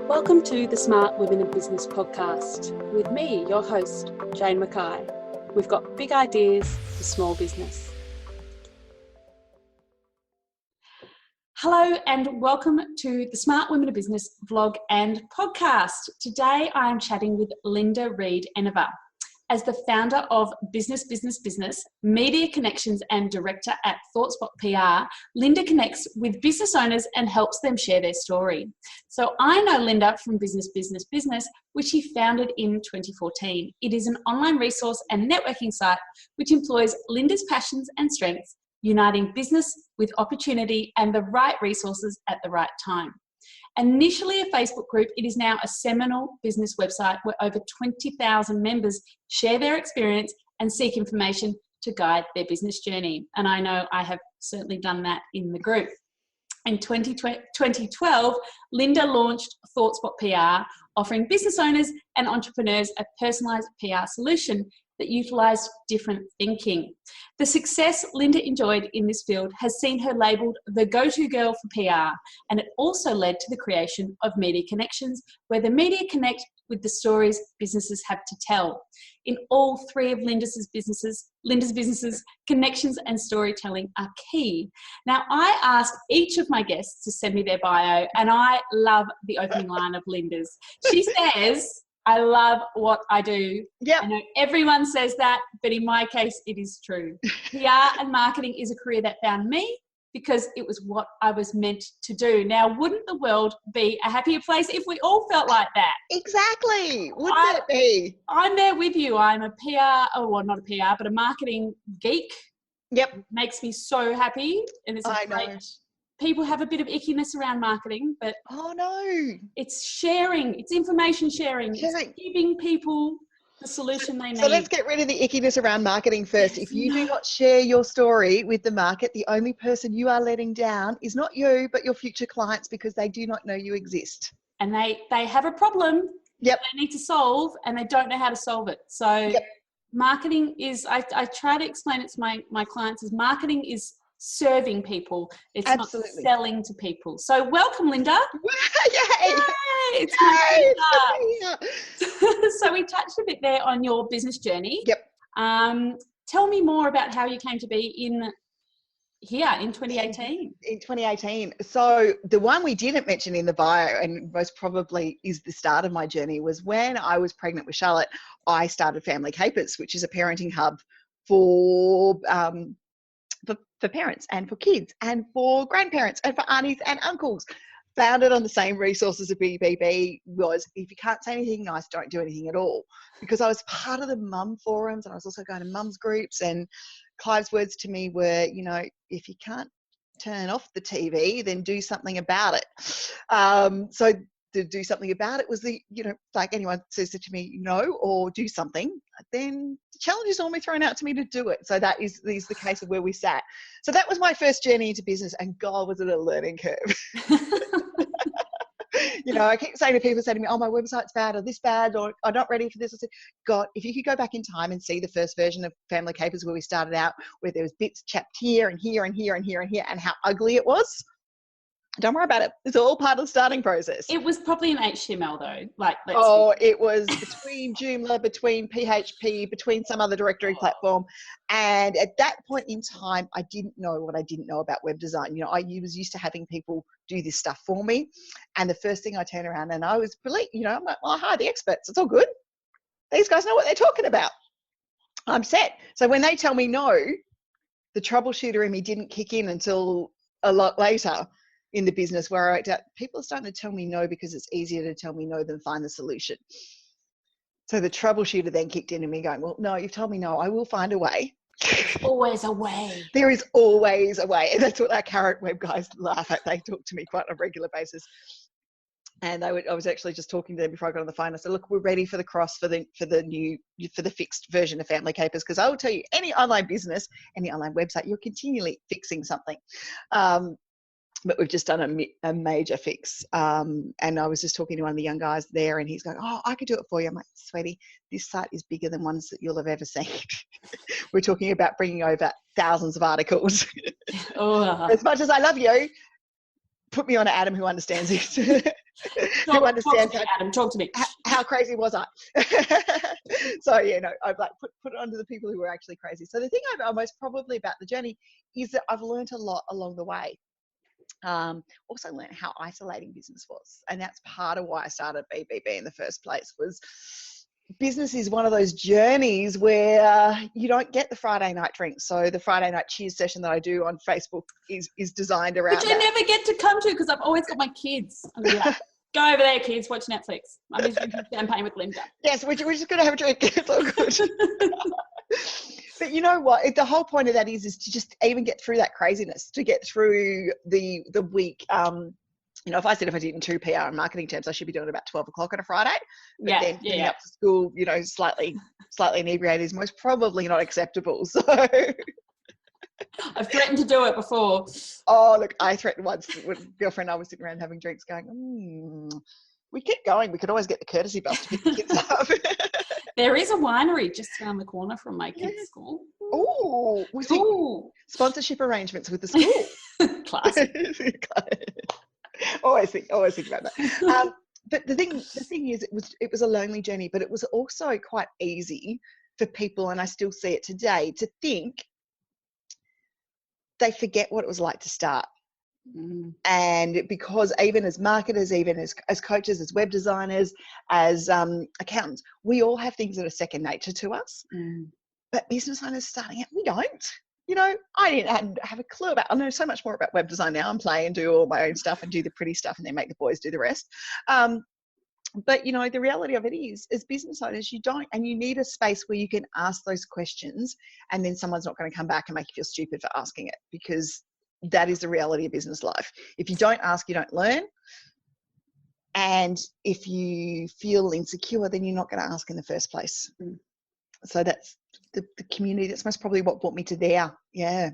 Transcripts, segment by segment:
Welcome to the Smart Women in Business podcast with me, your host, Jane Mackay. We've got big ideas for small business. Hello and welcome to the Smart Women in Business vlog and podcast. Today I am chatting with Linda Reed-Enever. As the founder of Business, Media Connections and Director at ThoughtSpot PR, Linda connects with business owners and helps them share their story. So I know Linda from Business, which she founded in 2014. It is an online resource and networking site which employs Linda's passions and strengths, uniting business with opportunity and the right resources at the right time. Initially a Facebook group, it is now a seminal business website where over 20,000 members share their experience and seek information to guide their business journey. And I know I have certainly done that in the group. In 2012, Linda launched ThoughtSpot PR, offering business owners and entrepreneurs a personalised PR solution that utilised different thinking. The success Linda enjoyed in this field has seen her labelled the go-to girl for PR, and it also led to the creation of Media Connections, where the media connect with the stories businesses have to tell. In all three of Linda's businesses, connections and storytelling are key. Now, I asked each of my guests to send me their bio, and I love the opening line of Linda's. She says, I love what I do. Yep. I know everyone says that, but in my case, it is true. PR and marketing is a career that found me because it was what I was meant to do. Now, wouldn't the world be a happier place if we all felt like that? Exactly. Wouldn't it be? I'm there with you. I'm a PR, not a PR, but a marketing geek. Yep. It makes me so happy. And it's great. People have a bit of ickiness around marketing, but it's sharing, it's information sharing, it's giving people the solution they need. So let's get rid of the ickiness around marketing first. If you do not share your story with the market, the only person you are letting down is not you, but your future clients, because they do not know you exist. And they have a problem that they need to solve, and they don't know how to solve it. So marketing is, I try to explain it to my clients, is marketing is serving people. It's not selling to people. So welcome, Linda. Yay! It's my pleasure. So we touched a bit there on your business journey. Yep. Tell me more about how you came to be in 2018. In 2018. So the one we didn't mention in the bio, and most probably is the start of my journey, was when I was pregnant with Charlotte. I started Family Capers, which is a parenting hub for parents and for kids and for grandparents and for aunties and uncles. Founded on the same resources as BBB was, if you can't say anything nice, don't do anything at all. Because I was part of the mum forums, and I was also going to mums groups, and Clive's words to me were, if you can't turn off the TV, then do something about it. So to do something about it was like anyone says it to me, or do something, then the challenge is normally thrown out to me to do it. So that is the case of where we sat. So that was my first journey into business, and God, was it a learning curve. I keep saying to people, say to me, oh, my website's bad, or this bad, or I'm not ready for this. I said, God, if you could go back in time and see the first version of Family Capers where we started out, where there was bits chapped here and here and here and here and here, and how ugly it was. Don't worry about it. It's all part of the starting process. It was probably in HTML though. It was between Joomla, between PHP, between some other directory platform. And at that point in time, I didn't know what I didn't know about web design. I was used to having people do this stuff for me. And the first thing I turned around, and I was I'm like, well, I hire the experts. It's all good. These guys know what they're talking about. I'm set. So when they tell me no, the troubleshooter in me didn't kick in until a lot later in the business, where people are starting to tell me no because it's easier to tell me no than find the solution. So the troubleshooter then kicked in and me going, well, no, you've told me no, I will find a way. There's always a way. There is always a way. And that's what our Carrot Web guys laugh at. They talk to me quite on a regular basis. And I was actually just talking to them before I got on the phone. I said, look, we're ready for the cross for the fixed version of Family Capers, because I will tell you, any online business, any online website, you're continually fixing something. But we've just done a major fix. And I was just talking to one of the young guys there, and he's going, oh, I could do it for you. I'm like, sweetie, this site is bigger than ones that you'll have ever seen. We're talking about bringing over thousands of articles. As much as I love you, put me on an Adam who understands it. Who understands talk to me, Adam, talk to me. How crazy was I? So, yeah, no, I've like put it onto the people who are actually crazy. So the thing I've most probably about the journey is that I've learned a lot along the way. Also learned how isolating business was. And that's part of why I started BBB in the first place. Was business is one of those journeys where you don't get the Friday night drinks. So the Friday night cheers session that I do on Facebook is designed around Which I never get to come to because I've always got my kids. I'm gonna be like, go over there, kids, watch Netflix. I'm just drinking champagne with Linda. Yes, we're just going to have a drink. It's all good. But you know what? The whole point of that is to just even get through that craziness, to get through the week. You know, if I said if I did in 2 PR and marketing terms, I should be doing it about 12 o'clock on a Friday. But then getting up to school, you know, slightly inebriated is most probably not acceptable. So I've threatened to do it before. Oh, look, I threatened once with a girlfriend. I was sitting around having drinks going, we keep going. We could always get the courtesy bus to pick the kids up. There is a winery just around the corner from my kids' school. Oh, sponsorship arrangements with the school. Classic. always think about that. But the thing is, it was a lonely journey, but it was also quite easy for people, and I still see it today, to think they forget what it was like to start. And because even as marketers, even as coaches, as web designers, as accountants, we all have things that are second nature to us. But business owners starting out, we don't. You know, I didn't have a clue about, I know so much more about web design now and play and do all my own stuff and do the pretty stuff and then make the boys do the rest. But, you know, the reality of it is, as business owners, you don't, and you need a space where you can ask those questions and then someone's not going to come back and make you feel stupid for asking it, because that is the reality of business life. If you don't ask, you don't learn. And if you feel insecure, then you're not going to ask in the first place. So that's the community. That's most probably what brought me to there. Yeah.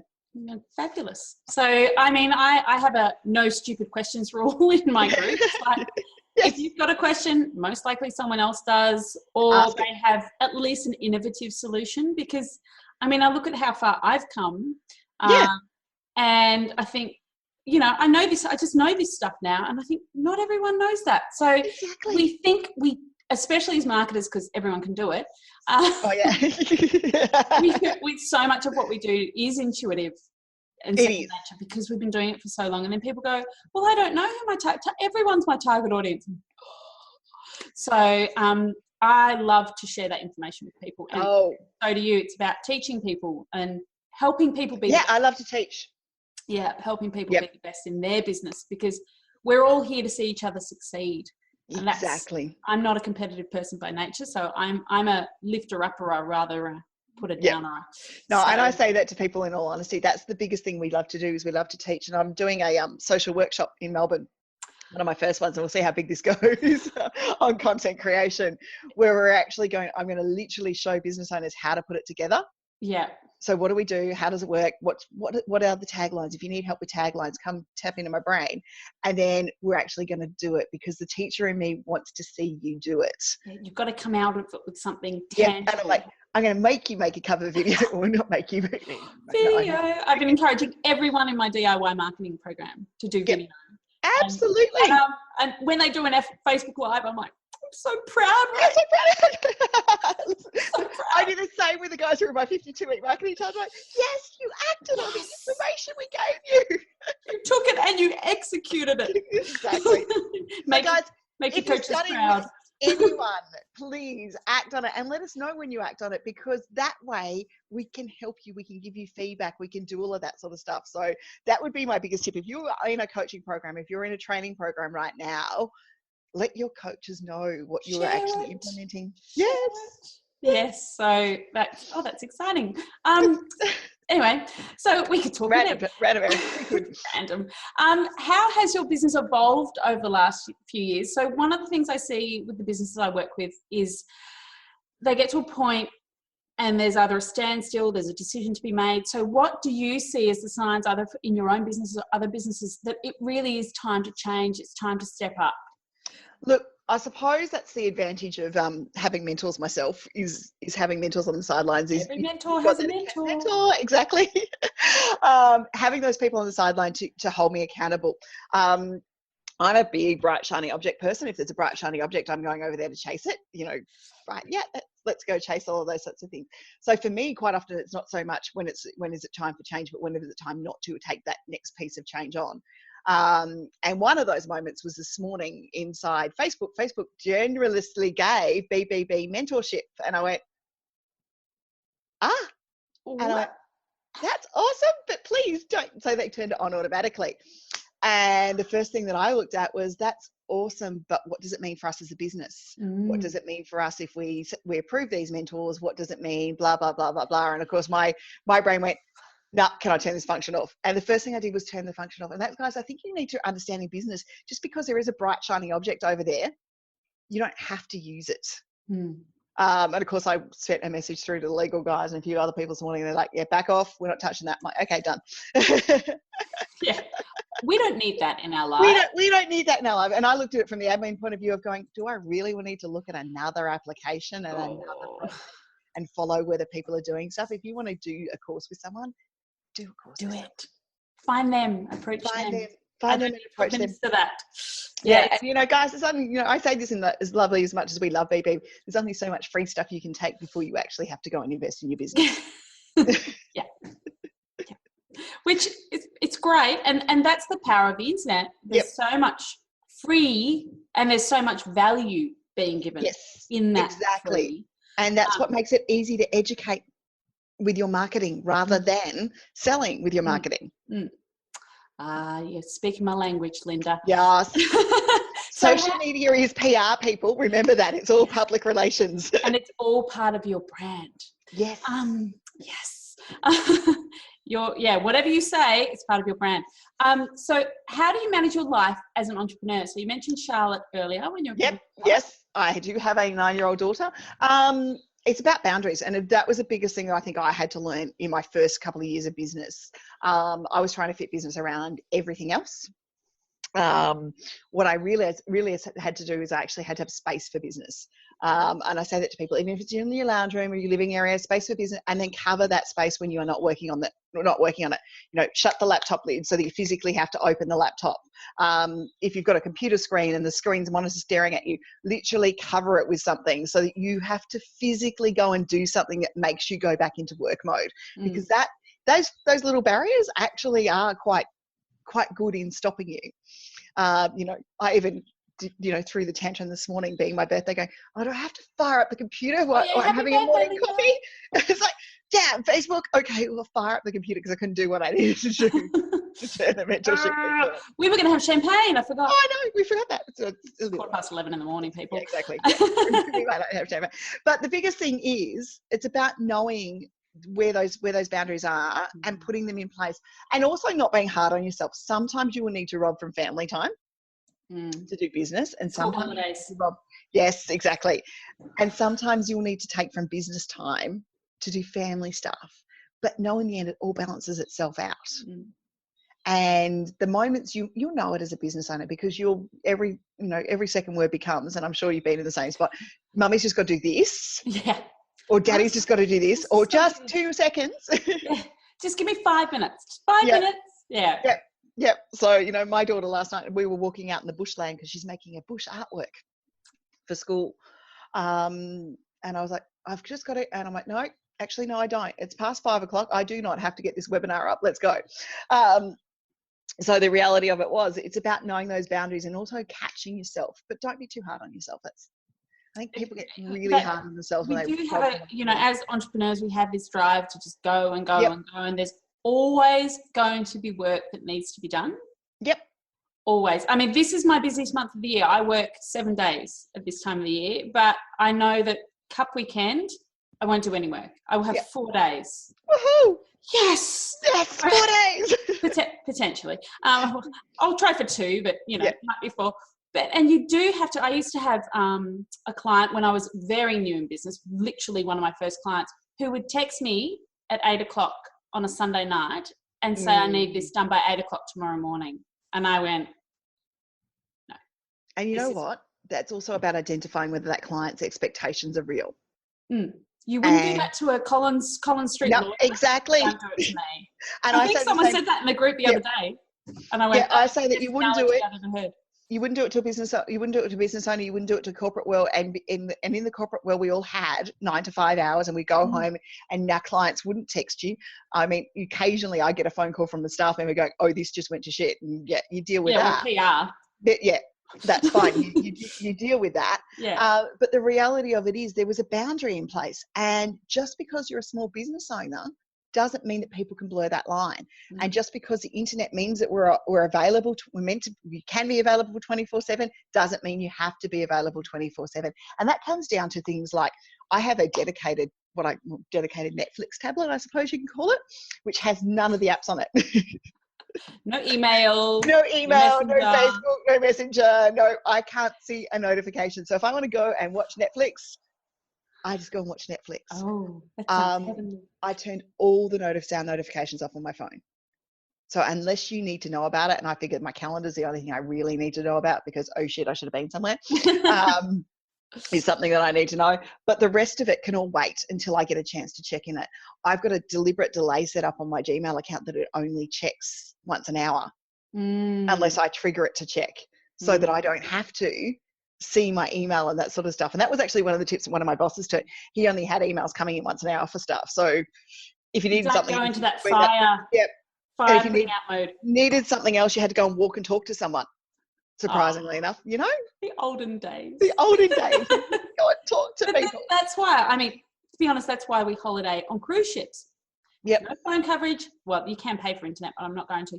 Fabulous. So, I mean, I have a no stupid questions rule in my group. Like, yes. If you've got a question, most likely someone else does, or they have at least an innovative solution. Because, I mean, I look at how far I've come. And I think, you know, I know this, I just know this stuff now. And I think not everyone knows that. So we think especially as marketers, because everyone can do it. So much of what we do is intuitive and second nature, because we've been doing it for so long. And then people go, well, I don't know who everyone's my target audience. So I love to share that information with people. And so do you. It's about teaching people and helping people be. I love to teach. Yeah, helping people be the best in their business, because we're all here to see each other succeed. And exactly. I'm not a competitive person by nature, so I'm a lifter upper rather put a downer. No, and I say that to people in all honesty. That's the biggest thing we love to do, is we love to teach. And I'm doing a social workshop in Melbourne, one of my first ones, and we'll see how big this goes on content creation, where we're actually I'm going to literally show business owners how to put it together. Yeah. So what do we do? How does it work? What are the taglines? If you need help with taglines, come tap into my brain. And then we're actually going to do it, because the teacher in me wants to see you do it. You've got to come out of it with something tangible. And I'm like, I'm going to make you make a cover video, or not make you. Video. I've been encouraging everyone in my DIY marketing program to do video. Absolutely. And when they do an Facebook Live, I'm like, I'm so proud. I'm so proud. I do the same with the guys who are my 52-week marketing time. I'm like, yes, you acted on the information we gave you. You took it and you executed it. Exactly. Make your coaches proud. Anyone, please act on it and let us know when you act on it, because that way we can help you, we can give you feedback, we can do all of that sort of stuff. So that would be my biggest tip. If you're in a coaching program, if you're in a training program right now, let your coaches know what you're actually implementing. Yes. So that's exciting. Anyway, so we could talk random. Random. How has your business evolved over the last few years? So one of the things I see with the businesses I work with is they get to a point and there's either a standstill, there's a decision to be made. So what do you see as the signs, either in your own business or other businesses, that it really is time to change, it's time to step up? Look, I suppose that's the advantage of having mentors myself, is having mentors on the sidelines. Every mentor has a mentor. Exactly. Having those people on the sideline to hold me accountable. I'm a big bright shiny object person. If there's a bright shiny object, I'm going over there to chase it, right? Yeah, let's go chase all of those sorts of things. So for me, quite often it's not so much when is it time for change, but when is it time not to take that next piece of change on. And one of those moments was this morning inside Facebook. Facebook generously gave BBB mentorship, and I went, and I went, that's awesome, but please don't. So they turned it on automatically. And the first thing that I looked at was, that's awesome, but what does it mean for us as a business? What does it mean for us if we approve these mentors? What does it mean? Blah, blah, blah, blah, blah. And of course, my brain went, nah, can I turn this function off? And the first thing I did was turn the function off. And that's, guys, I think you need to understand in business, just because there is a bright, shiny object over there, you don't have to use it. And of course, I sent a message through to the legal guys and a few other people this morning. They're like, yeah, back off. We're not touching that. I'm like, okay, done. Yeah. We don't need that in our life. We don't need that in our life. And I looked at it from the admin point of view of going, do I really need to look at another application and another process and follow whether people are doing stuff? If you want to do a course with someone, do a course. Do it. Find them. Approach them. Find them and approach them. To that. Yeah. And, guys, there's only, I say this as lovely as much as we love BB, there's only so much free stuff you can take before you actually have to go and invest in your business. Yeah. Which it's great, and that's the power of the internet. There's so much free, and there's so much value being given in that. Exactly. Free. And that's what makes it easy to educate with your marketing rather than selling with your marketing. You're speaking my language, Linda. Yes. Social media is PR, people. Remember that. It's all public relations. And it's all part of your brand. Yes. Yes. Whatever you say, it's part of your brand. So how do you manage your life as an entrepreneur? So you mentioned Charlotte earlier when you're Yes, I do have a 9-year-old daughter. It's about boundaries, and that was the biggest thing that I think I had to learn in my first couple of years of business. I was trying to fit business around everything else. What I really had to do is I actually had to have space for business. And I say that to people, even if it's in your lounge room or your living area, space for business, and then cover that space when you are not working on it. Shut the laptop lid so that you physically have to open the laptop. If you've got a computer screen and the screen's monitor staring at you, literally cover it with something so that you have to physically go and do something that makes you go back into work mode. Because those little barriers actually are quite good in stopping you. I even threw the tantrum this morning, being my birthday, going, do I have to fire up the computer while I'm having a morning coffee? It's like, damn, Facebook. Okay, well, fire up the computer because I couldn't do what I needed to do to turn the mentorship. We were going to have champagne. I forgot. Oh, I know. We forgot that. It's 11:15 in the morning, people. Yeah, exactly. We might not have champagne. But the biggest thing is it's about knowing where those boundaries are and putting them in place, and also not being hard on yourself. Sometimes you will need to rob from family time to do business, and sometimes yes, exactly. And sometimes you'll need to take from business time to do family stuff. But no, in the end, it all balances itself out. And the moments you'll know it as a business owner, because every second word becomes, and I'm sure you've been in the same spot, Mummy's just got to do this. Yeah. Or Daddy's just got to do this, or just 2 seconds. Yeah. Just give me 5 minutes. 5 minutes. Yeah. Yep. So, my daughter last night, we were walking out in the bushland because she's making a bush artwork for school. And I was like, I've just got it. And I'm like, no, actually, no, I don't. It's past 5 o'clock. I do not have to get this webinar up. Let's go. So the reality of it was, it's about knowing those boundaries and also catching yourself, but don't be too hard on yourself. I think people get really hard on themselves. We do have as entrepreneurs, we have this drive to just go and go and go. And there's always going to be work that needs to be done. Yep. Always. I mean, this is my busiest month of the year. I work 7 days at this time of the year, but I know that Cup weekend, I won't do any work. I will have 4 days. Woohoo! Yes! Yes, 4 days! Potentially. I'll try for 2, but, might be 4. And you do have to, I used to have a client when I was very new in business, literally one of my first clients, who would text me at 8 o'clock on a Sunday night and say, I need this done by 8 o'clock tomorrow morning. And I went, no. And you know what? That's also about identifying whether that client's expectations are real. You wouldn't do that to a Collins Street lawyer. Exactly. Don't do it to me. And I think someone said that in the group the other day. And I went, I say that you wouldn't do it. You wouldn't do it to a business. You wouldn't do it to a business owner. You wouldn't do it to corporate world. And in the corporate world, we all had 9 to 5 hours, and we go home, and our clients wouldn't text you. I mean, occasionally I get a phone call from the staff member going, "Oh, this just went to shit," and yeah, you deal with that. PR. But yeah, that's fine. You deal with that. Yeah. But the reality of it is, there was a boundary in place, and just because you're a small business owner doesn't mean that people can blur that line. And just because the internet means that we're available, we can be available 24/7, doesn't mean you have to be available 24/7. And that comes down to things like, I have a dedicated Netflix tablet, I suppose you can call it, which has none of the apps on it. No email, no Facebook, no Messenger, no, I can't see a notification. So if I want to go and watch Netflix, I just go and watch Netflix. Oh, that sounds heavenly. I turned all the sound notifications off on my phone. So unless you need to know about it, and I figured my calendar's the only thing I really need to know about, because, oh shit, I should have been somewhere, is something that I need to know. But the rest of it can all wait until I get a chance to check in it. I've got a deliberate delay set up on my Gmail account that it only checks once an hour, unless I trigger it to check, so that I don't have to see my email and that sort of stuff. And that was actually one of the tips that one of my bosses took. He only had emails coming in once an hour for stuff. So if you needed something, go into that fire putting out mode. Needed something else, you had to go and walk and talk to someone. Surprisingly enough, the olden days. Go and talk to people. That's why. I mean, to be honest, that's why we holiday on cruise ships. Yep. No phone coverage. Well, you can pay for internet, but I'm not going to.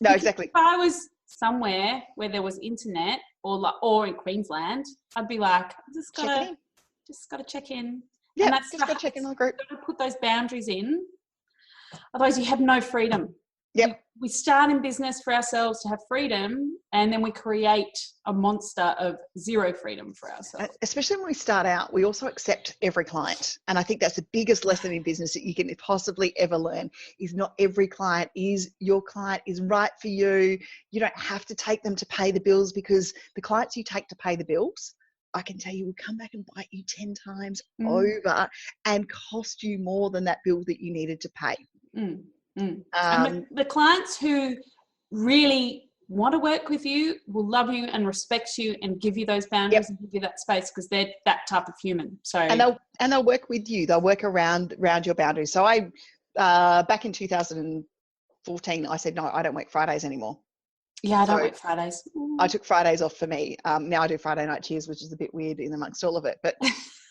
No, exactly. If I was somewhere where there was internet, or in Queensland, I'd be like, just gotta check in. Yeah, just gotta check in on the group. Gotta put those boundaries in. Otherwise, you have no freedom. Yep. We start in business for ourselves to have freedom, and then we create a monster of zero freedom for ourselves. Especially when we start out, we also accept every client. And I think that's the biggest lesson in business that you can possibly ever learn, is not every client is your client, is right for you. You don't have to take them to pay the bills, because the clients you take to pay the bills, I can tell you, will come back and bite you 10 times over and cost you more than that bill that you needed to pay. And the clients who really want to work with you will love you and respect you and give you those boundaries and give you that space, because they're that type of human. So and they'll work with you. They'll work around your boundaries. So I back in 2014, I said, no, I don't work Fridays anymore. Yeah, I don't work Fridays. I took Fridays off for me. Now I do Friday night cheers, which is a bit weird in amongst all of it, but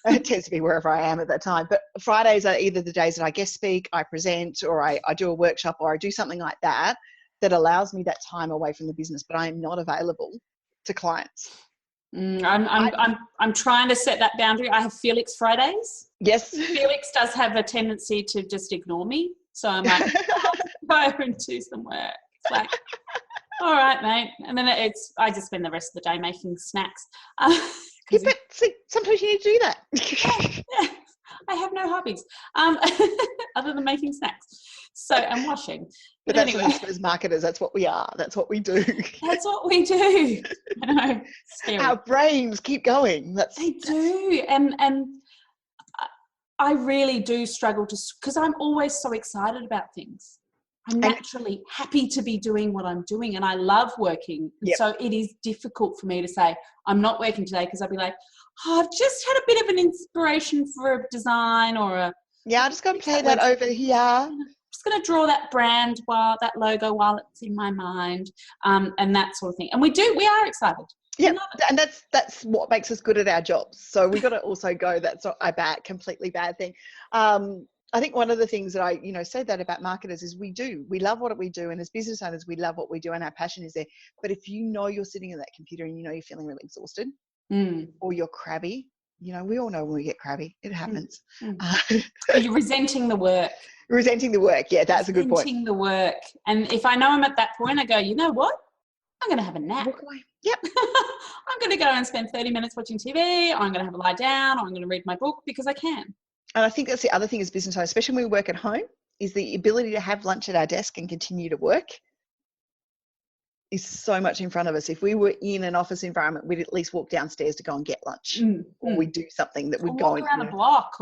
it tends to be wherever I am at that time. But Fridays are either the days that I guest speak, I present, or I do a workshop, or I do something like that allows me that time away from the business, but I am not available to clients. I'm trying to set that boundary. I have Felix Fridays. Yes. Felix does have a tendency to just ignore me. So I'm like, go over and do some work. It's like, all right, mate. And then I just spend the rest of the day making snacks. But see, sometimes you need to do that. Yeah, I have no hobbies other than making snacks. So I'm washing. But that's anyway. As marketers, that's what we are. That's what we do. That's what we do. I know. Scary. Our brains keep going. They do. And I really do struggle because I'm always so excited about things. I'm naturally happy to be doing what I'm doing, and I love working. Yep. So it is difficult for me to say, I'm not working today, because I'll be like, I've just had a bit of an inspiration for a design or a... Yeah, I'm just going to play that over here. I'm just going to draw that brand that logo while it's in my mind, and that sort of thing. And we are excited. Yeah, and that's what makes us good at our jobs. So we've got to also go, that's not a completely bad thing. I think one of the things that I, said that about marketers is we love what we do. And as business owners, we love what we do and our passion is there. But if you're sitting at that computer and you're feeling really exhausted or you're crabby, we all know when we get crabby, it happens. You're resenting the work. Resenting the work. Yeah, that's a good point. Resenting the work. And if I know I'm at that point, I go, you know what? I'm going to have a nap. Walk away. Yep. I'm going to go and spend 30 minutes watching TV, or I'm going to have a lie down, or I'm going to read my book, because I can. And I think that's the other thing as business owners, especially when we work at home, is the ability to have lunch at our desk and continue to work is so much in front of us. If we were in an office environment, we'd at least walk downstairs to go and get lunch, or we'd do something that would go around the block.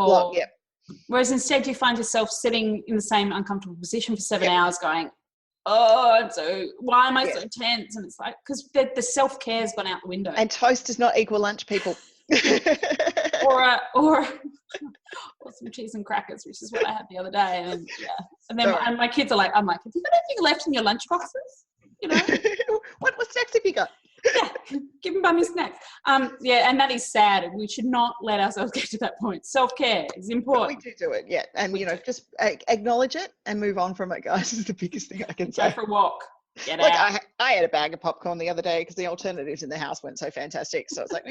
Whereas instead you find yourself sitting in the same uncomfortable position for 7 hours going, why am I so tense? And it's like, because the self-care's gone out the window. And toast does not equal lunch, people. or some cheese and crackers, which is what I had the other day. And then and my kids are like, I'm like, have you got anything left in your lunch boxes? You know, what snacks have you got? Yeah, give them bummy snacks. And that is sad. We should not let ourselves get to that point. Self-care is important. But we do it, yeah. And just acknowledge it and move on from it, guys. Is the biggest thing I can say. Go for a walk. Get Look, out. I had a bag of popcorn the other day because the alternatives in the house weren't so fantastic. So I was like,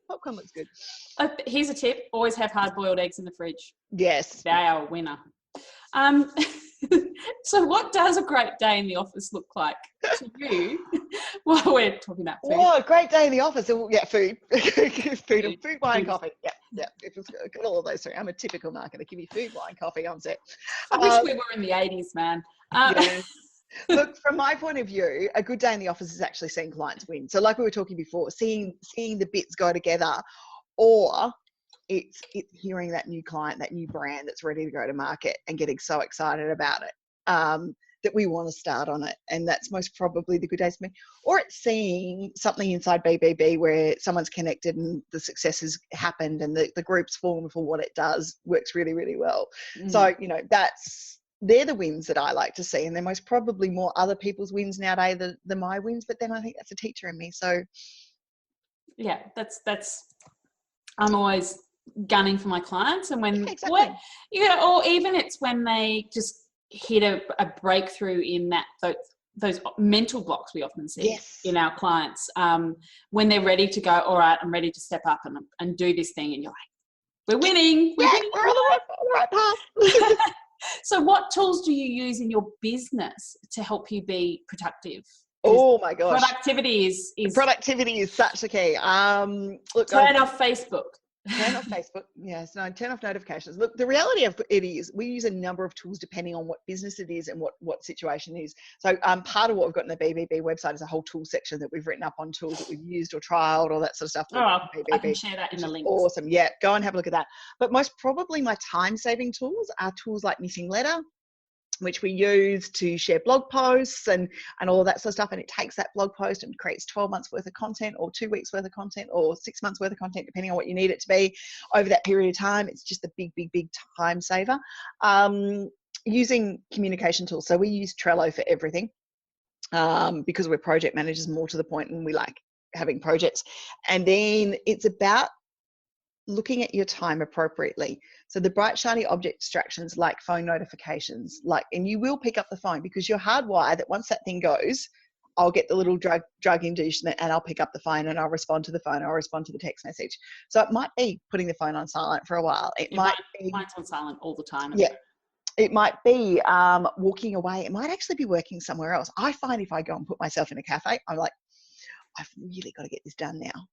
popcorn looks good. Here's a tip: always have hard-boiled eggs in the fridge. Yes, they are a winner. So what does a great day in the office look like to you while we're talking about food? Oh, a great day in the office. Yeah, food. food, wine, coffee. Yeah. It's got all of those three. I'm a typical marketer. Give me food, wine, coffee on set. I wish we were in the 80s, man. Yes. Look, from my point of view, a good day in the office is actually seeing clients win. So like we were talking before, seeing the bits go together, or it's hearing that new client, that new brand that's ready to go to market and getting so excited about it that we want to start on it. And that's most probably the good days for me. Or it's seeing something inside BBB where someone's connected and the success has happened and the group's formed for what it does, works really, really well. So, they're the wins that I like to see. And they're most probably more other people's wins nowadays than my wins. But then I think that's a teacher in me. So, yeah, that's I'm always gunning for my clients, and when or even it's when they just hit a breakthrough in that those mental blocks we often see in our clients, when they're ready to go, all right, I'm ready to step up and do this thing, and you're like, we're winning, we're on the right path. So what tools do you use in your business to help you be productive? Oh my gosh, productivity is such a key. Look, turn off Facebook. Turn off Facebook. Yes, no, turn off notifications. Look, the reality of it is we use a number of tools depending on what business it is and what situation it is. So part of what we've got in the BBB website is a whole tool section that we've written up on tools that we've used or trialed, all that sort of stuff. I can share that in the links. Awesome. Yeah, go and have a look at that. But most probably my time-saving tools are tools like Missing Letter, which we use to share blog posts and all of that sort of stuff. And it takes that blog post and creates 12 months worth of content or 2 weeks worth of content or 6 months worth of content, depending on what you need it to be over that period of time. It's just a big, big, big time saver. Using communication tools. So we use Trello for everything because we're project managers, more to the point, and we like having projects. And then it's about looking at your time appropriately. So the bright, shiny object distractions like phone notifications, and you will pick up the phone because you're hardwired that once that thing goes, I'll get the little drug inducement and I'll pick up the phone and I'll respond to the phone. I'll respond to the text message. So it might be putting the phone on silent for a while. It might be mine's on silent all the time. Yeah. It might be walking away. It might actually be working somewhere else. I find if I go and put myself in a cafe, I'm like, I've really got to get this done now,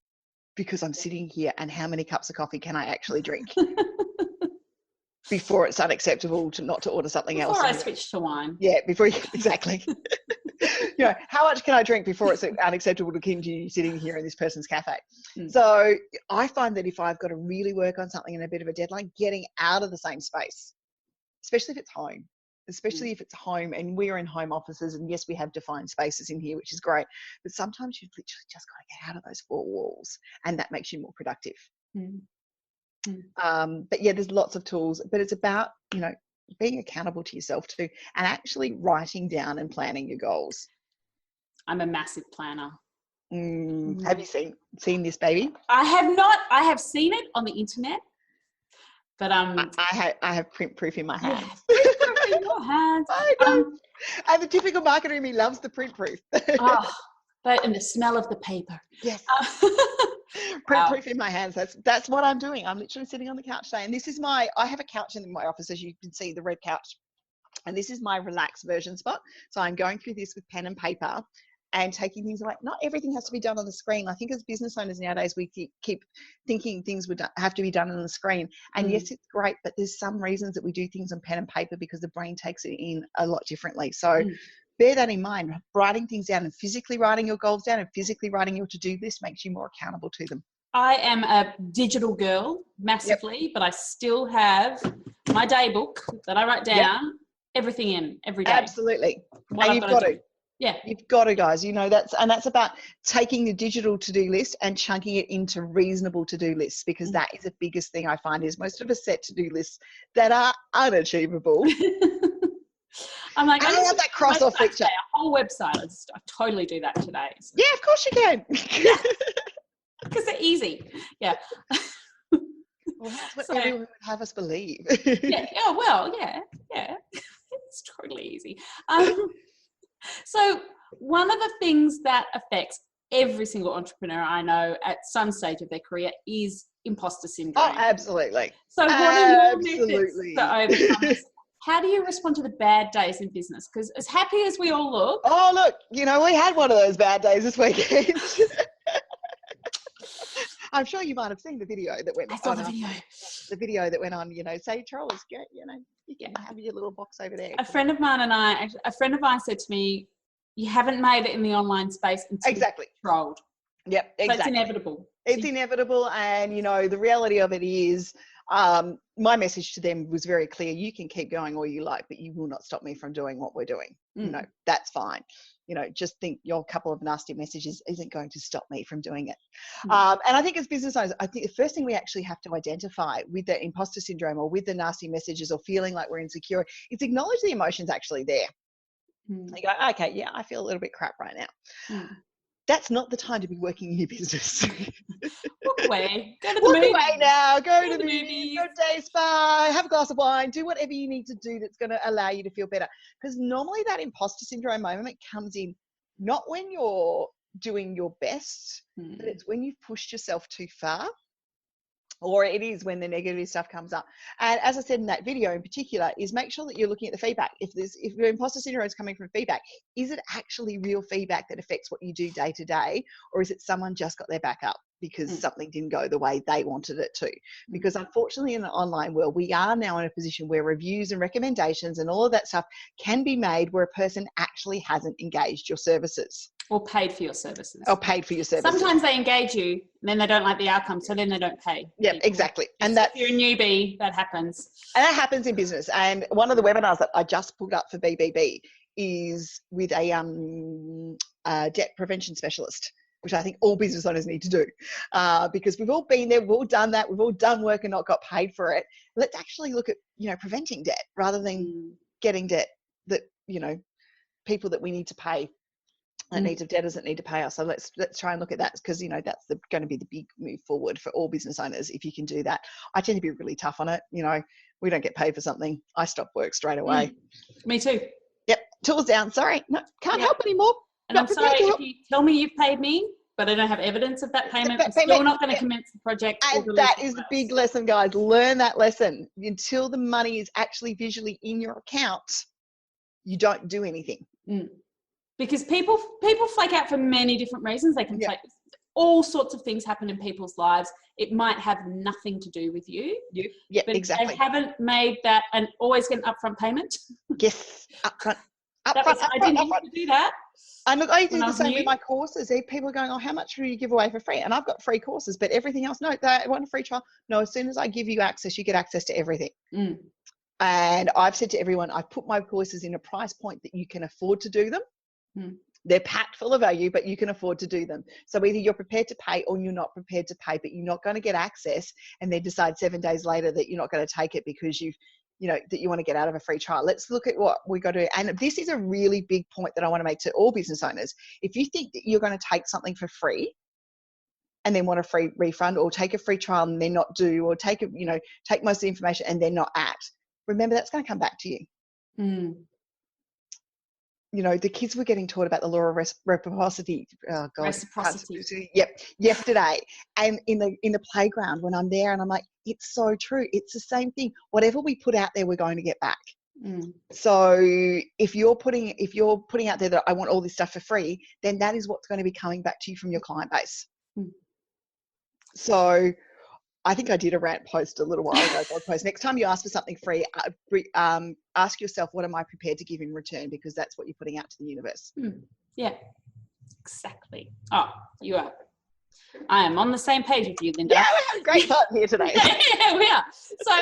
because I'm sitting here and how many cups of coffee can I actually drink before it's unacceptable not to order something else. Before I switch to wine. Yeah, exactly. How much can I drink before it's unacceptable to continue sitting here in this person's cafe? So I find that if I've got to really work on something in a bit of a deadline, getting out of the same space, especially if it's home, and we're in home offices, and yes, we have defined spaces in here, which is great, but sometimes you've literally just got to get out of those four walls, and that makes you more productive. But yeah, there's lots of tools, but it's about being accountable to yourself too, and actually writing down and planning your goals. I'm a massive planner. Have you seen this, baby? I have not. I have seen it on the internet. But I have print proof in my hands. Print proof in your hands. And the typical marketer in me loves the print proof. And the smell of the paper. Yes. Print proof in my hands. That's what I'm doing. I'm literally sitting on the couch today, and this is I have a couch in my office, as you can see, the red couch, and this is my relaxed version spot. So I'm going through this with pen and paper and taking things away. Not everything has to be done on the screen. I think as business owners nowadays, we keep thinking things would have to be done on the screen. And yes, it's great, but there's some reasons that we do things on pen and paper because the brain takes it in a lot differently. So bear that in mind. Writing things down and physically writing your goals down and physically writing your to-do list makes you more accountable to them. I am a digital girl massively, but I still have my day book that I write down. everything in every day. Absolutely. What And I've you've got got to to. do. Yeah. You've got to, guys. That's about taking the digital to-do list and chunking it into reasonable to-do lists, because that is the biggest thing I find is most of us set to-do lists that are unachievable. I'm like, I have that cross-off feature. Today, a whole website. I totally do that today. So. Yeah, of course you can. Because they're easy. Yeah. Well, that's what everyone would have us believe. Yeah. Oh, well, yeah. It's totally easy. So one of the things that affects every single entrepreneur I know at some stage of their career is imposter syndrome. Oh, absolutely. So what are your methods to overcome this? How do you respond to the bad days in business? Because as happy as we all look. Oh, look, we had one of those bad days this weekend. I'm sure you might have seen the video that went on. I saw the video. The video that went on, say, Charles, you can have your little box over there. A friend of mine said to me, you haven't made it in the online space until exactly. you're trolled. Yep, exactly. So it's inevitable. It's inevitable. And, the reality of it is, my message to them was very clear. You can keep going all you like, but you will not stop me from doing what we're doing. That's fine. Just think your couple of nasty messages isn't going to stop me from doing it. And I think as business owners, I think the first thing we actually have to identify with the imposter syndrome or with the nasty messages or feeling like we're insecure is acknowledge the emotions actually there. You go, okay, yeah, I feel a little bit crap right now. That's not the time to be working in your business. Walk away. Go to the Walk movies. away now. Go to the movies. Go to day spa. Have a glass of wine. Do whatever you need to do that's going to allow you to feel better. Because normally that imposter syndrome moment comes in not when you're doing your best, but it's when you've pushed yourself too far. Or it is when the negative stuff comes up. And as I said in that video in particular, is make sure that you're looking at the feedback. If your imposter syndrome is coming from feedback, is it actually real feedback that affects what you do day to day? Or is it someone just got their back up because something didn't go the way they wanted it to? Because unfortunately in the online world, we are now in a position where reviews and recommendations and all of that stuff can be made where a person actually hasn't engaged your services. Or paid for your services. Sometimes they engage you and then they don't like the outcome, so then they don't pay. Yeah, exactly. And if you're a newbie, that happens. And that happens in business. And one of the webinars that I just put up for BBB is with a debt prevention specialist, which I think all business owners need to do, because we've all been there, we've all done that, we've all done work and not got paid for it. Let's actually look at, preventing debt rather than getting debt that, people that we need to pay. That needs of debtors that need to pay us. So let's try and look at that, because that's going to be the big move forward for all business owners if you can do that. I tend to be really tough on it. We don't get paid for something, I stop work straight away. Me too. Yep, tools down. Sorry, no, can't help anymore. And I'm sorry if you tell me you've paid me, but I don't have evidence of that payment. I'm still not going to commence the project. And that is the big lesson, guys. Learn that lesson. Until the money is actually visually in your account, you don't do anything. Because people flake out for many different reasons. They can flake. All sorts of things happen in people's lives. It might have nothing to do with you. Yeah, but exactly. They haven't made that and always get an upfront payment. Yes, upfront. I didn't used to do that. And look, I do the same with my courses. People are going, oh, how much do you give away for free? And I've got free courses, but everything else, no, they want a free trial. No, as soon as I give you access, you get access to everything. And I've said to everyone, I've put my courses in a price point that you can afford to do them. They're packed full of value, but you can afford to do them. So either you're prepared to pay or you're not prepared to pay, but you're not going to get access and then decide 7 days later that you're not going to take it because that you want to get out of a free trial. Let's look at what we got to do. And this is a really big point that I want to make to all business owners. If you think that you're going to take something for free and then want a free refund, or take a free trial and then not do, or take most of the information and then not act, remember that's going to come back to you. The kids were getting taught about the law of reciprocity. Oh God, reciprocity. Yep, yesterday. And in the playground, when I'm there, and I'm like, it's so true. It's the same thing. Whatever we put out there, we're going to get back. So if you're putting out there that I want all this stuff for free, then that is what's going to be coming back to you from your client base. So I think I did a rant post a little while ago. Blog post. Next time you ask for something free, ask yourself, what am I prepared to give in return? Because that's what you're putting out to the universe. Yeah, exactly. Oh, you are I am on the same page with you, Linda. Yeah, we're having great fun here today. Yeah, we are. So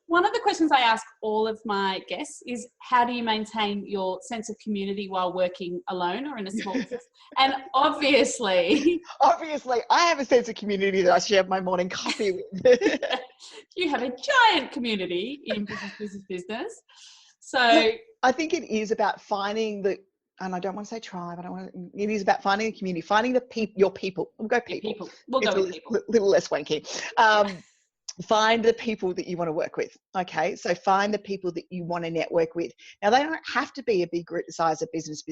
one of the questions I ask all of my guests is, how do you maintain your sense of community while working alone or in a small business? And obviously, I have a sense of community that I share my morning coffee with. you have a giant community in business. So look, I think it is about finding and I don't want to say tribe. It is about finding a community, finding your people. We'll go people. We'll go with people. Little less wanky. Find the people that you want to work with. Okay. So find the people that you want to network with. Now, they don't have to be a big group the size of business.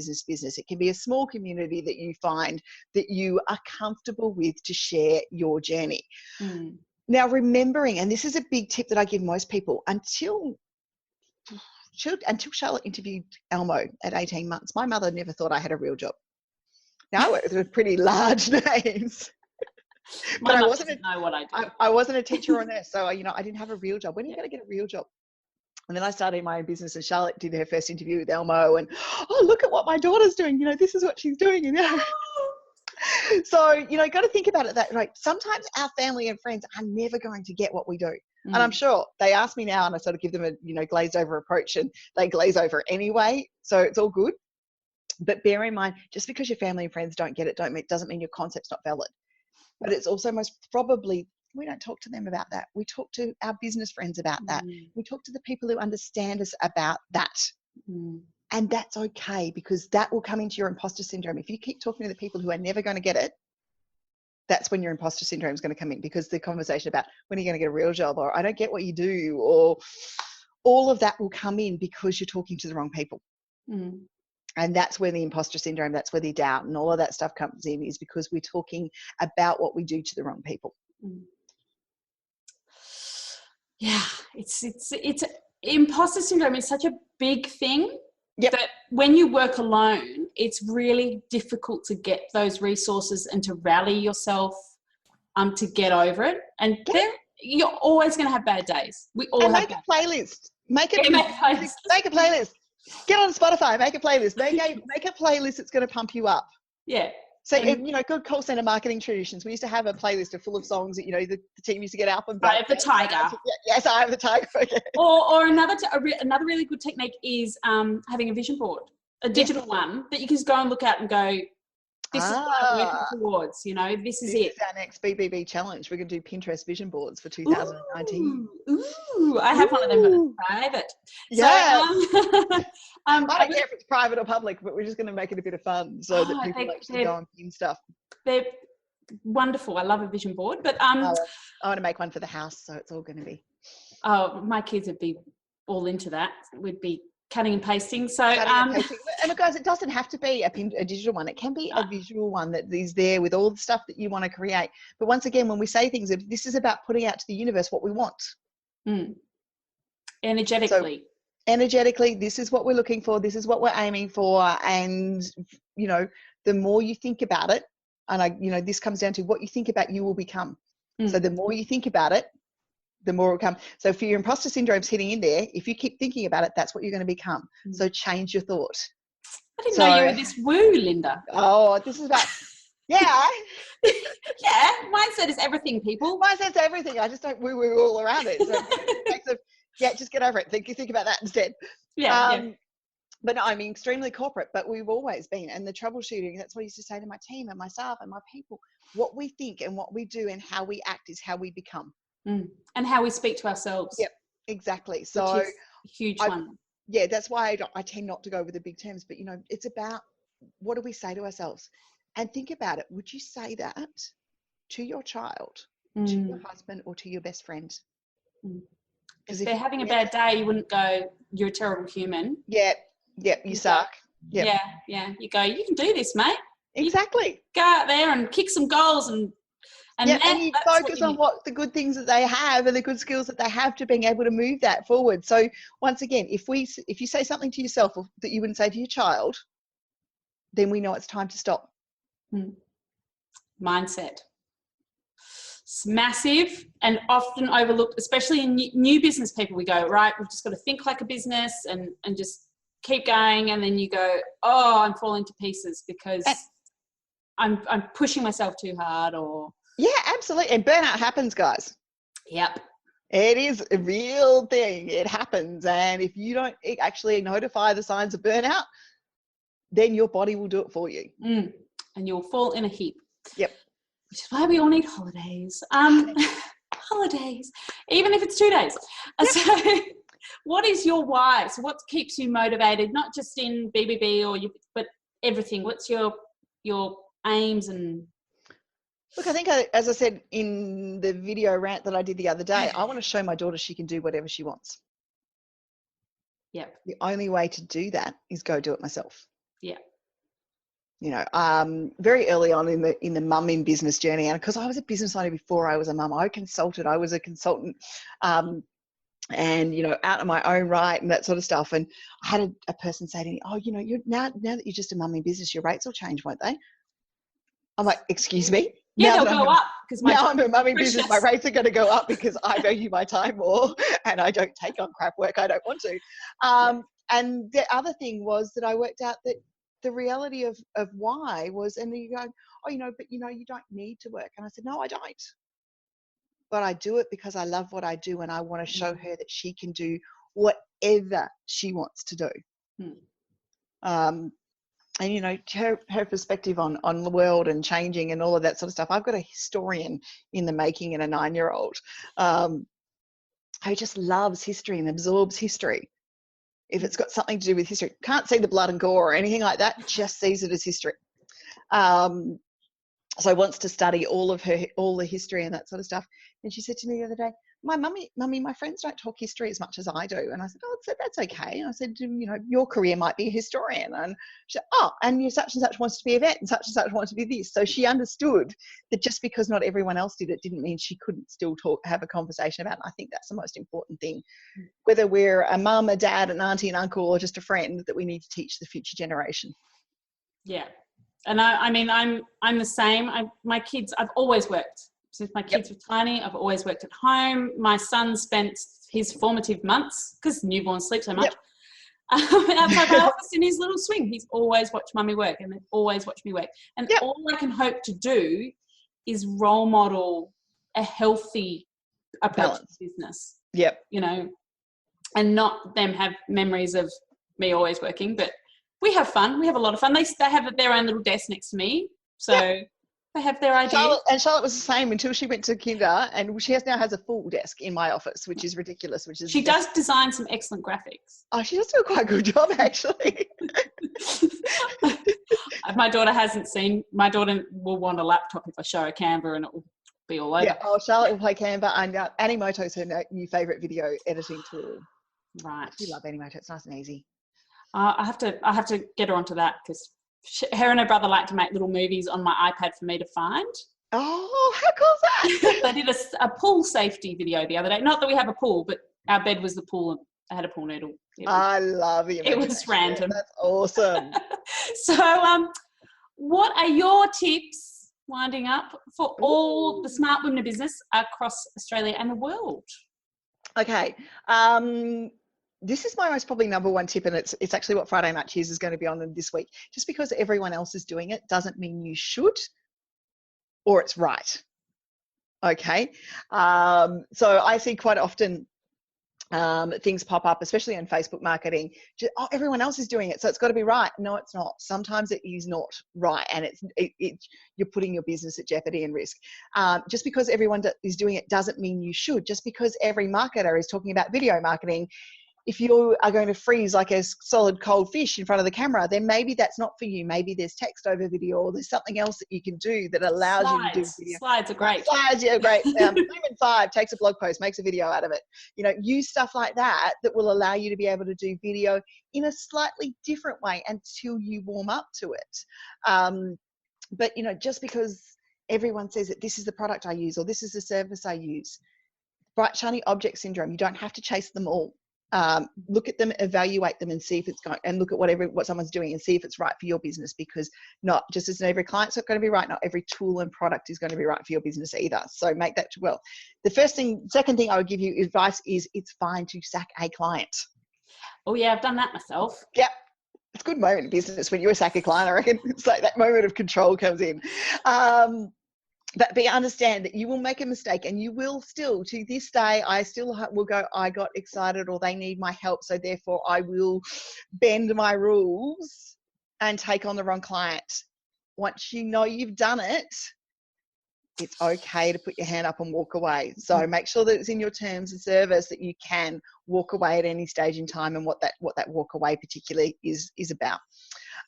It can be a small community that you find that you are comfortable with to share your journey. Mm. Now, remembering, and this is a big tip that I give most people, until Charlotte interviewed Elmo at 18 months, my mother never thought I had a real job. Now, I worked with pretty large names. But I wasn't know what I do. I wasn't a teacher or a nurse, so I didn't have a real job. When are you going to get a real job? And then I started my own business, and Charlotte did her first interview with Elmo, and look at what my daughter's doing. This is what she's doing, So got to think about it that way. Sometimes our family and friends are never going to get what we do. And I'm sure they ask me now, and I sort of give them a glazed over approach, and they glaze over anyway. So it's all good. But bear in mind, just because your family and friends don't get it, doesn't mean your concept's not valid. But it's also most probably, we don't talk to them about that. We talk to our business friends about that. We talk to the people who understand us about that. And that's okay, because that will come into your imposter syndrome. If you keep talking to the people who are never going to get it, that's when your imposter syndrome is going to come in, because the conversation about when are you going to get a real job, or I don't get what you do, or all of that will come in because you're talking to the wrong people. And that's where the imposter syndrome, that's where the doubt and all of that stuff comes in, is because we're talking about what we do to the wrong people. Yeah, it's imposter syndrome is such a big thing. Yep. That when you work alone, it's really difficult to get those resources and to rally yourself to get over it. And you're always going to have bad days. We all make a playlist. Make a playlist. Get on Spotify. Make a playlist. Make a playlist that's going to pump you up. Yeah. So, good call center marketing traditions. We used to have a playlist full of songs that, the team used to get up and Eye of the Tiger. Yes, Eye of the Tiger. Okay. Or another really good technique is having a vision board, a digital one that you can just go and look at and go, this is what I'm working towards, this is it. This is our next BBB challenge. We're going to do Pinterest vision boards for 2019. Ooh, I have one of them, but it's private. Yeah. So, I don't care if it's private or public, but we're just going to make it a bit of fun so that people actually go and pin stuff. They're wonderful. I love a vision board, but I want to make one for the house, so it's all going to be. Oh, my kids would be all into that. We'd be cutting and pasting. So, and guys, it doesn't have to be a digital one. It can be a visual one that is there with all the stuff that you want to create. But once again, when we say things, this is about putting out to the universe what we want. Energetically. So, energetically, this is what we're looking for. This is what we're aiming for. And, the more you think about it, and this comes down to what you think about, you will become. So the more you think about it, the more it will come. So if your imposter syndrome's hitting in there, if you keep thinking about it, that's what you're going to become. So change your thought. I didn't know you were this woo, Linda. Oh, this is about, yeah. Yeah, mindset is everything, people. Mindset's everything. I just don't woo all around it. So just get over it. Think about that instead. Yeah. But no, I'm extremely corporate, but we've always been. And the troubleshooting, that's what I used to say to my team and my staff and my people. What we think and what we do and how we act is how we become. And how we speak to ourselves. Yep, exactly. So which is a huge one. Yeah, that's why I tend not to go with the big terms. But, it's about what do we say to ourselves? And think about it. Would you say that to your child, to your husband, or to your best friend? If they're having a bad day, you wouldn't go, you're a terrible human. Yeah, you suck. Yep. Yeah. You go, you can do this, mate. Exactly. You go out there and kick some goals and you focus on what the good things that they have and the good skills that they have to being able to move that forward. So once again, if you say something to yourself that you wouldn't say to your child, then we know it's time to stop. Mindset. It's massive and often overlooked, especially in new business people. We go, right, we've just got to think like a business and just keep going. And then you go, oh, I'm falling to pieces because I'm pushing myself too hard, or yeah, absolutely. And burnout happens, guys. yep. It is a real thing. It happens. And if you don't actually notify the signs of burnout, then your body will do it for you. And you'll fall in a heap. Yep. Which is why we all need holidays. Holidays, even if it's 2 days. Yep. So what is your why? So what keeps you motivated, not just in BBB but everything? What's your aims? And look, I think, as I said in the video rant that I did the other day, I want to show my daughter she can do whatever she wants. Yep. The only way to do that is go do it myself. Yeah. You know, very early on in the mum in business journey, and because I was a business owner before I was a mum, I was a consultant, and, you know, out of my own right and that sort of stuff. And I had a person say to me, oh, you know, you're now that you're just a mum in business, your rates will change, won't they? I'm like, excuse me? Yeah, they'll go up because now I'm a mum in business. My rates are going to go up because I value my time more and I don't take on crap work I don't want to. And the other thing was that I worked out that the reality of why was, and you go, oh, you know, but you know, you don't need to work. And I said, no, I don't. But I do it because I love what I do and I want to show her that she can do whatever she wants to do. And, you know, her perspective on the world and changing and all of that sort of stuff. I've got a historian in the making and a 9-year-old who just loves history and absorbs history. If it's got something to do with history, can't see the blood and gore or anything like that, just sees it as history. So wants to study all the history and that sort of stuff. And she said to me the other day, mummy, my friends don't talk history as much as I do. And I said, oh, that's okay. And I said, you know, your career might be a historian. And she said, oh, and you such and such wants to be a vet and such wants to be this. So she understood that just because not everyone else did it didn't mean she couldn't still have a conversation about it. And I think that's the most important thing. Whether we're a mum, a dad, an auntie, an uncle, or just a friend, that we need to teach the future generation. Yeah. And I mean, I'm the same. My kids, I've always worked. Since my kids were tiny, I've always worked at home. My son spent his formative months, because newborns sleep so much, outside my office in his little swing. He's always watched mummy work and always watched me work. And all I can hope to do is role model a healthy approach to business. Yep. You know, and not them have memories of me always working, but we have fun. We have a lot of fun. They have their own little desk next to me. So they have their ideas. Charlotte was the same until she went to kinder, and she now has a full desk in my office, which is ridiculous. She does design some excellent graphics. Oh, she does do a quite good job, actually. My daughter will want a laptop if I show her Canva, and it will be all over. Yeah, Charlotte will play Canva, and Animoto is her new favourite video editing tool. Right. I do love Animoto. It's nice and easy. I have to get her onto that, because her and her brother like to make little movies on my iPad for me to find. Oh, how cool is that? They did a pool safety video the other day. Not that we have a pool, but our bed was the pool and I had a pool noodle. I love it. It was random. That's awesome. So what are your tips, winding up, for all the smart women in business across Australia and the world? Okay. This is my most probably number one tip, and it's actually what Friday Night Cheers is going to be on this week. Just because everyone else is doing it doesn't mean you should, or it's right. Okay. So I see quite often things pop up, especially in Facebook marketing. Just, everyone else is doing it, so it's got to be right. No, it's not. Sometimes it is not right, and you're putting your business at jeopardy and risk. Just because everyone is doing it doesn't mean you should. Just because every marketer is talking about video marketing, if you are going to freeze like a solid cold fish in front of the camera, then maybe that's not for you. Maybe there's text over video, or there's something else that you can do that allows you to do video. Slides are great. Slides, yeah, great. 5 takes a blog post, makes a video out of it. You know, use stuff like that will allow you to be able to do video in a slightly different way until you warm up to it. But, you know, just because everyone says that this is the product I use or this is the service I use, bright, shiny object syndrome, you don't have to chase them all. Look at them, evaluate them, and see if it's going, and look at what someone's doing and see if it's right for your business, because not just as every client's not going to be right, not every tool and product is going to be right for your business either. So make that well. Second thing I would give you advice is it's fine to sack a client. Oh yeah, I've done that myself. Yep. It's a good moment in business when you're a SACA client, I reckon. It's like that moment of control comes in. But understand that you will make a mistake, and you will still, to this day, I still will go, I got excited, or they need my help, so therefore I will bend my rules and take on the wrong client. Once you know you've done it, it's okay to put your hand up and walk away. So make sure that it's in your terms of service that you can walk away at any stage in time, and what that walk away particularly is about.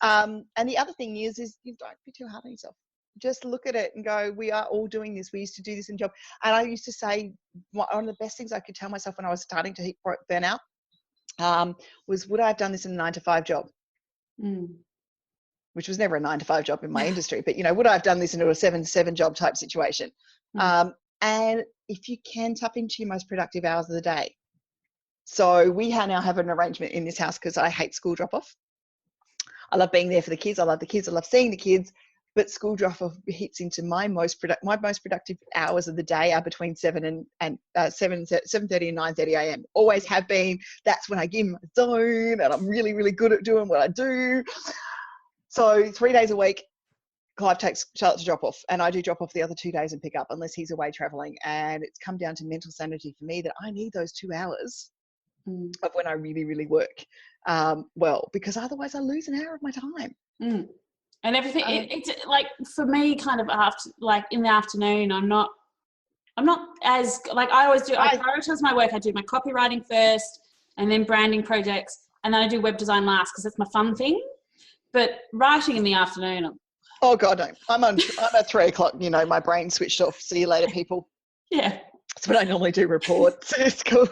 And the other thing is you don't be too hard on yourself. Just look at it and go, we are all doing this. We used to do this in job. And I used to say, one of the best things I could tell myself when I was starting to hit burnout was, would I have done this in a 9-to-5 job? Which was never a 9-to-5 job in my industry, but, would I have done this into a 7-to-7 job type situation? And if you can, tap into your most productive hours of the day. So we now have an arrangement in this house, because I hate school drop-off. I love being there for the kids. I love the kids. I love seeing the kids. But school drop-off hits into my most productive hours of the day are between 7:30 and 9:30 a.m. Always have been. That's when I get in my zone, and I'm really, really good at doing what I do. So 3 days a week, Clive takes Charlotte to drop off, and I do drop off the other 2 days and pick up, unless he's away traveling. And it's come down to mental sanity for me that I need those 2 hours of when I really, really work well, because otherwise I lose an hour of my time. And everything, it's like, for me, kind of after, like in the afternoon, I'm not as, like I always do, I prioritize my work. I do my copywriting first, and then branding projects, and then I do web design last, because it's my fun thing. But writing in the afternoon. Oh God, no. I'm at 3 o'clock, my brain switched off. See you later, people. Yeah. That's when I normally do reports. It's cool.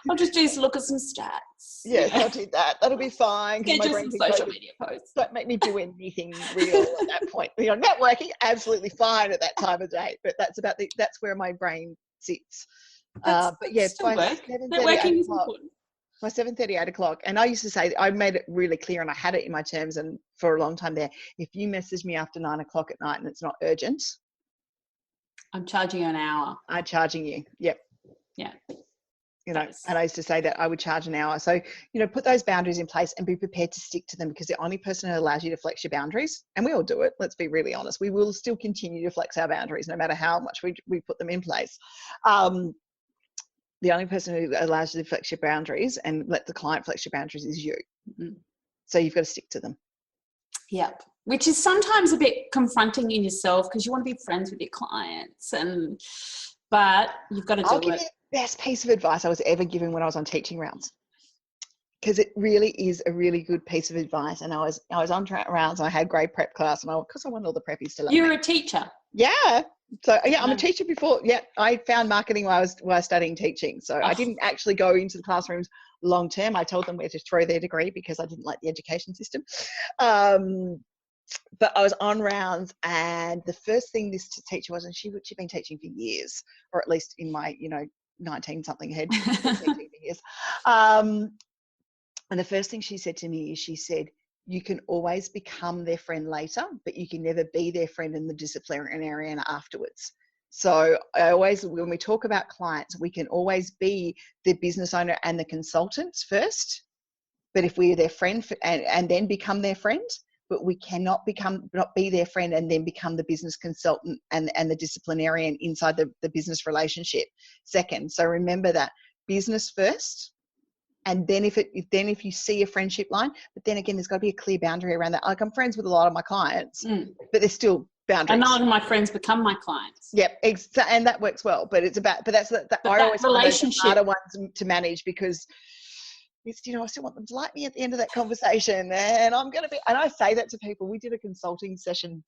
I'll just look at some stats. Yes, I'll do that. That'll be fine. Get just some social media posts. Don't make me do anything real at that point. Networking, absolutely fine at that time of day, but that's where my brain sits. But yes, by 7:30, is important. By 7:30, 8 o'clock. And I used to say, I made it really clear, and I had it in my terms, and for a long time there, if you message me after 9 o'clock at night and it's not urgent, I'm charging you an hour. I'm charging you. Yep. Yeah. And I used to say that I would charge an hour. So, put those boundaries in place and be prepared to stick to them, because the only person who allows you to flex your boundaries, and we all do it, let's be really honest, we will still continue to flex our boundaries no matter how much we put them in place. The only person who allows you to flex your boundaries and let the client flex your boundaries is you. So you've got to stick to them. Yep. Which is sometimes a bit confronting in yourself, because you want to be friends with your clients, but you've got to do it. I'll give you the best piece of advice I was ever given when I was on teaching rounds, because it really is a really good piece of advice. And I was on rounds, and I had grade prep class, and because I wanted all the preppies to love You're me. a teacher. Yeah. So yeah, I'm a teacher before. Yeah, I found marketing while I was studying teaching. So I didn't actually go into the classrooms long term. I told them where to throw their degree, because I didn't like the education system. But I was on rounds, and the first thing this teacher was, and she'd been teaching for years, or at least in my 19 something head, teaching for years. And the first thing she said to me is, she said, you can always become their friend later, but you can never be their friend in the disciplinarian afterwards. So when we talk about clients, we can always be the business owner and the consultants first, but if we're their friend and then become their friend, but we cannot be their friend and then become the business consultant and the disciplinarian inside the business relationship second. So remember that, business first. And then if you see a friendship line, but then again, there's got to be a clear boundary around that. Like, I'm friends with a lot of my clients, but there's still boundaries. And none of my friends become my clients. Yep, and that works well. But I always find those the harder ones to manage, because it's, I still want them to like me at the end of that conversation, and and I say that to people. We did a consulting session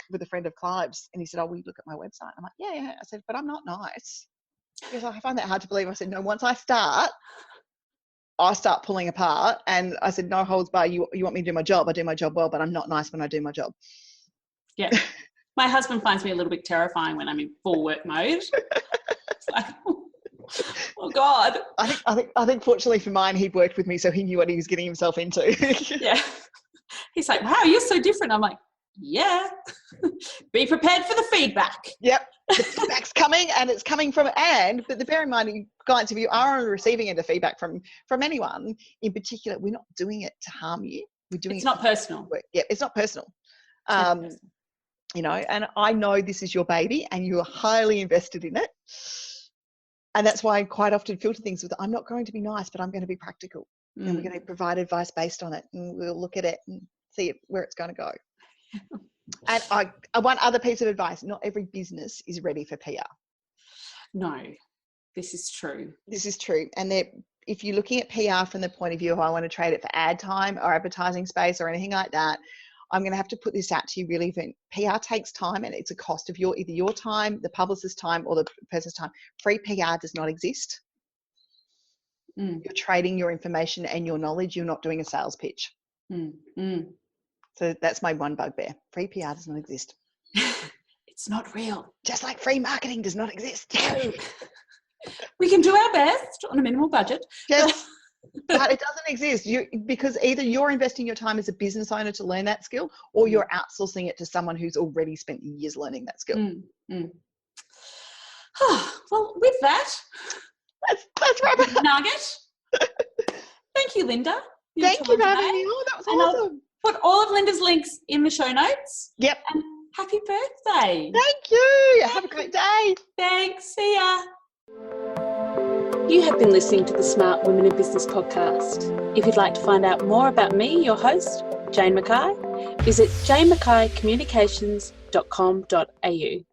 with a friend of Clive's, and he said, "Oh, will you look at my website?" I'm like, "Yeah." I said, "But I'm not nice." Because I find that hard to believe. I said, "No, once I start pulling apart." And I said, "No holds barred. You want me to do my job? I do my job well, but I'm not nice when I do my job." Yeah. My husband finds me a little bit terrifying when I'm in full work mode. It's like, oh God. I think fortunately for mine, he'd worked with me, so he knew what he was getting himself into. Yeah. He's like, "Wow, you're so different." I'm like, "Yeah." Be prepared for the feedback. Yep. The feedback's coming, and it's coming but bear in mind, clients, if you are on the receiving end of feedback from anyone in particular, we're not doing it to harm you. We're doing it's not personal. Yeah, it's not personal. You know, and I know this is your baby and you are highly invested in it. And that's why I quite often filter things with, I'm not going to be nice, but I'm going to be practical. And we're going to provide advice based on it. And we'll look at it and see where it's going to go. And I one other piece of advice, not every business is ready for PR. No, this is true. This is true. And if you're looking at PR from the point of view of I want to trade it for ad time or advertising space or anything like that, I'm going to have to put this out to you really. PR takes time and it's a cost of either your time, the publicist's time, or the person's time. Free PR does not exist. You're trading your information and your knowledge. You're not doing a sales pitch. So that's my one bugbear. Free PR does not exist. It's not real. Just like free marketing does not exist. We can do our best on a minimal budget. Yes, but it doesn't exist. Because either you're investing your time as a business owner to learn that skill, or you're outsourcing it to someone who's already spent years learning that skill. Well, with that, let's wrap it up. Nugget. Thank you, Linda. Thank you for having me on. That was awesome. I'll put all of Linda's links in the show notes. Yep. And happy birthday. Thank you. Have a great day. Thanks. See ya. You have been listening to the Smart Women in Business podcast. If you'd like to find out more about me, your host, Jane Mackay, visit janemackaycommunications.com.au.